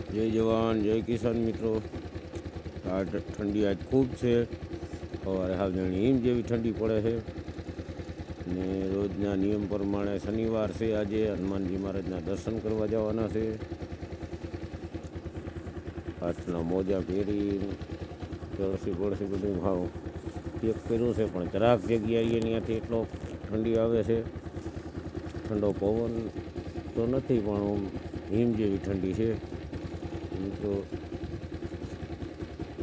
જય જવાન જય કિસાન મિત્રો। આ ઠંડી આજ ખૂબ છે। સવારે હાવ જાણી હિમ જેવી ઠંડી પડે છે ને રોજના નિયમ પ્રમાણે શનિવાર છે। આજે હનુમાનજી મહારાજના દર્શન કરવા જવાના છે। હાથના મોજા પહેરી કળસી બળસી બધું ભાવ પેક કર્યું છે, પણ જરાક જગ્યાએ ત્યાંથી એટલો ઠંડી આવે છે। ઠંડો પવન તો નથી, પણ હિમ જેવી ઠંડી છે। મિત્રો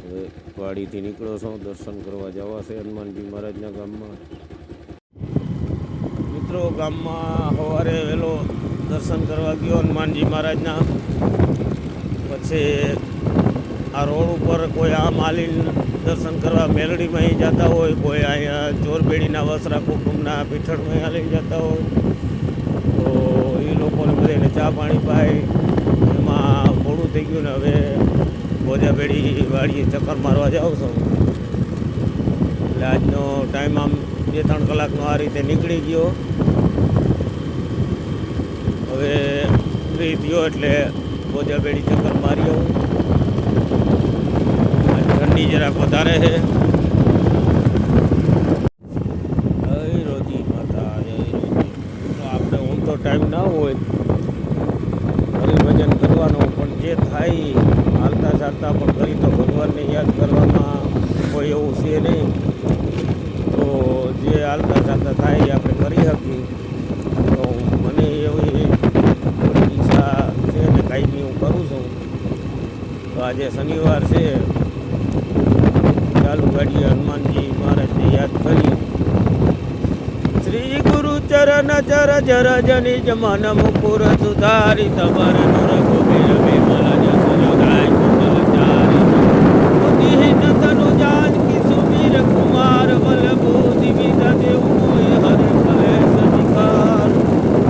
હવે વાડીથી નીકળો છો, દર્શન કરવા જવા છે હનુમાનજી મહારાજના ગામમાં। મિત્રો ગામમાં સવારે વહેલો દર્શન કરવા ગયો હનુમાનજી મહારાજના। પછી આ રોડ ઉપર કોઈ આમ હાલીને દર્શન કરવા મેલડીમાં જતા હોય, કોઈ અહીંયા ચોરબેડીના વસરા કુટુંબના પીઠળમાં હાલીને જતા હોય, તો એ લોકોને બધાને ચા પાણી પાય એમાં મોડું થઈ ગયું ને હવે બોજાબેડી વાડીએ ચક્કર મારવા જાઉં છું। એટલે આજનો ટાઈમ આમ 2-3 કલાકનો આ રીતે નીકળી ગયો। હવે ફ્રી થયો એટલે બોજાબેડી ચક્કર મારી આવું। ઠંડી જરાક વધારે છે। જય રોજી માતા જય રોજી। આપણે ઊંઘ તો ટાઈમ ના હોય હરિભજન કરવાનું, પણ જે થાય હાલતા ચાલતા પણ કરી તો ભગવાનને યાદ કરવામાં કોઈ એવું છે નહીં, તો જે હાલતા ચાલતા થાય એ આપણે કરી શકીએ। તો મને એવી ઈચ્છા છે ને કાંઈ હું કરું છું। તો આજે શનિવાર છે, ચાલુ ગાડીએ હનુમાનજી મહારાજને યાદ કરી। શ્રી ગુરુ ચરણ ચર જર જની જમન મુકુર સુધારી તબર નુર ગોબિર વિમલ જસ જગાય કુમલ ચારી બુદ્ધિહીન તનુ જાનકી સુમીર કુમાર બલ બુદ્ધિ વિદ્યા દેવ મોય હરે ભલે સધિકાર।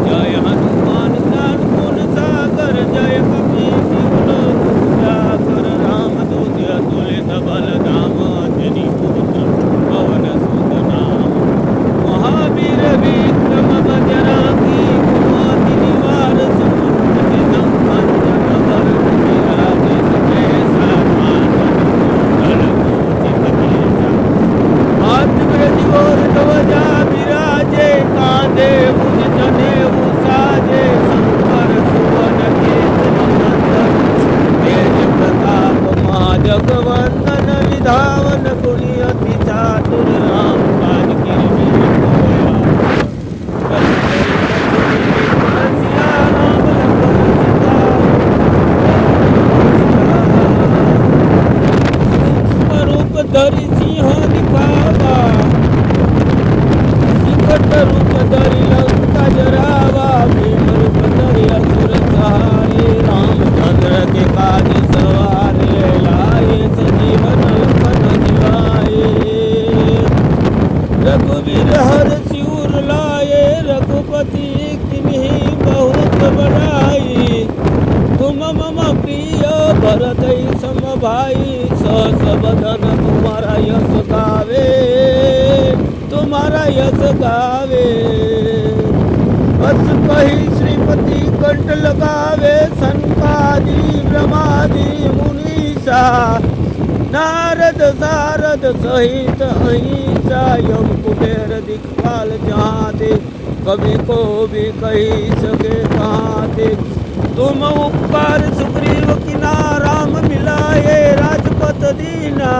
જય હનુમાન જ્ઞાન ગુણ સાગર જય કપી શિવલો જાગર રામ દૂત અતુલિત બલ ધામ અંજની પુત્ર પવન સુત નામ મહાવીર વિક્રમ બજરાકી કુમતિ નિવાર સમુદ્ર સંપન્ન ભર વિરાજે સકેશા માનવ કૂચિત કેશા હાથ બ્રજ ઓર ધ્વજા બિરાજે કાંધે મુજ જનેऊ સાજે શંકર સુવન કેસરી નંદન તેજ પ્રતાપ મહાજગવંદન વિધાવન ગુણિ અતિ ચાતુર રામ કાજ કિરમિ રૂપ ધરી સિંહ દિખાવા વિકટ રૂપ ધરી લંકા જરાવા ભીમ રૂપ ધરી અસુર સહારે રામચંદ્ર के काज सवारे लाए सजीवन लखन जिवाए रघुवीर हर सिर लाए रघुपति किन्हीं बहुत बड़ाई तुम मम प्रिय भरत सम भाई सहस बदन तुम्हारा यश गावे तुम्हारा यश गावे। बस कही श्रीपति कंठ लगावे संकादि ब्रह्मादि मुनीसा नारद सारद सहित अहिंसा यम कुबेर दिखपाल जहाँ दे कभी को भी कही सके कहाँ दे। तुम उपकार सुग्रीव किना राम मिलाए राजपत दीना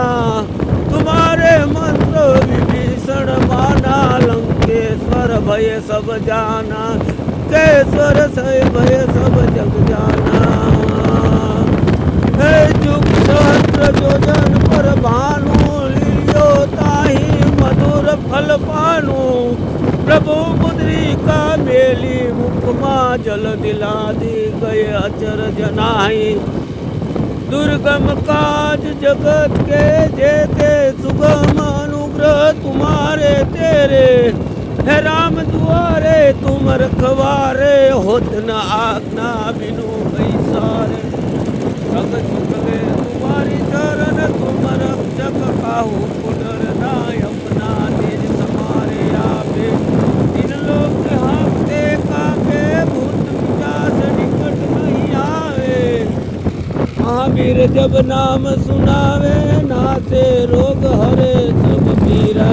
तुम्हारे मंत्र विभीषण माना लंकेश्वर भय सब जाना केश्वर से भय सब जग जाना। हे जुग सहस्त्र योजन पर भानु लियो ताहि मधुर फल पानु प्रभु मुद्रिका मेली मुखमा जल दिला दी गए अचर जनाई दुर्गम काज जगत के जेते सुगम अनुग्रह तुम्हारे तेरे है राम दुआरे तुम रखवारे होत न आज्ञा बिनु पैसारे सब सुख वे तुम्हारी शरण तुम रक्षक काहू पुनर नाय अपना तेज समारे आपे इन लोग हाथे कापे भूत पिशाच निकट नहीं आवे। महावीर जब नाम सुनावे नासे रोग हरे सब पीरा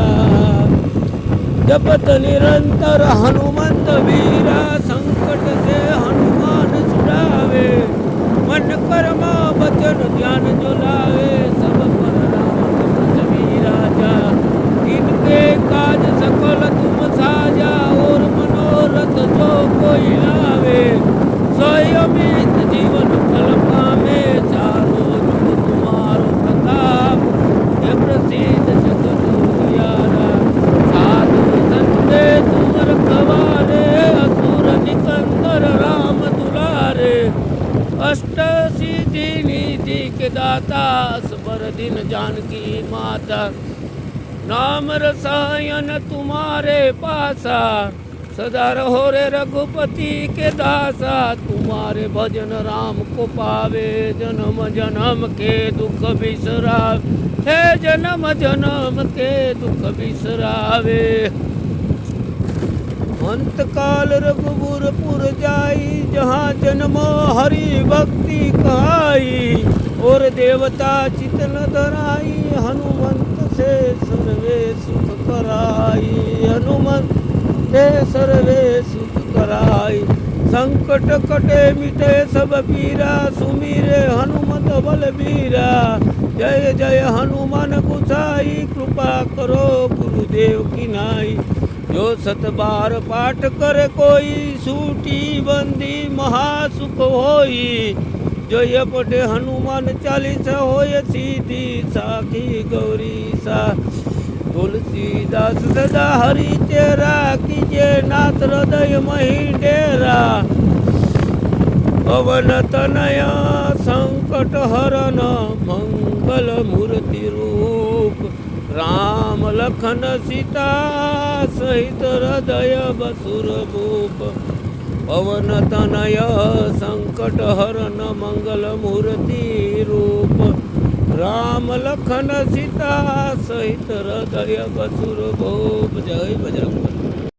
जपत निरंतर हनुमंत वीरा संकट से हनुमान छुड़ावे मन कर्म वचन ज्ञान जो लावे सब पर राम तपस्वी राजा इनके काज सकल तुम साजा और मनोरथ जो कोई लावे स्वयमित जीवन फल पावे चारों जुग तुम्हारो प्रताप हे प्रसिद्ध जगत उजियारा साधु संते तुम रखवारे असुर निकंदर राम दुलारे अष्ट सिद्धि निधि के दाता असबर दिन जानकी माता नाम रसायन तुम्हारे पासा सदा रहो रे रघुपति के दासा तुम्हारे भजन राम को पावे जन्म जन्म के दुख बिसरावे हे जन्म जन्म के दुख बिसरावे अंत काल रघुबरपुर जाई जहाँ जन्म हरि भक्ति कहाई और देवता चितन धराई हनुमंत से सर्वे सुख कराई हनुमंत से सर्वे सुख कराई संकट कटे मिटे सब पीरा सुमीरे हनुमत बलबीरा जय जय हनुमान गुसाई कृपा करो गुरुदेव की नाई जो सत बार पाठ करे कोई सूटी बंदी महासुख होई जो ये पढ़े हनुमान 40 होय सीधी साखी गौरी सा तुलसीदास सदा हरि तेरा कीजे नाथ हृदय मही डेरा पवन तनया संकट हरन मंगल मूर्ति रूप राम लखन सीता सहित हृदय बसुर भूप पवन तनय संकट हरन मंगल मूर्ति रूप राम लखन सीता सहित हृदय बसुर भूप जय बजरंग।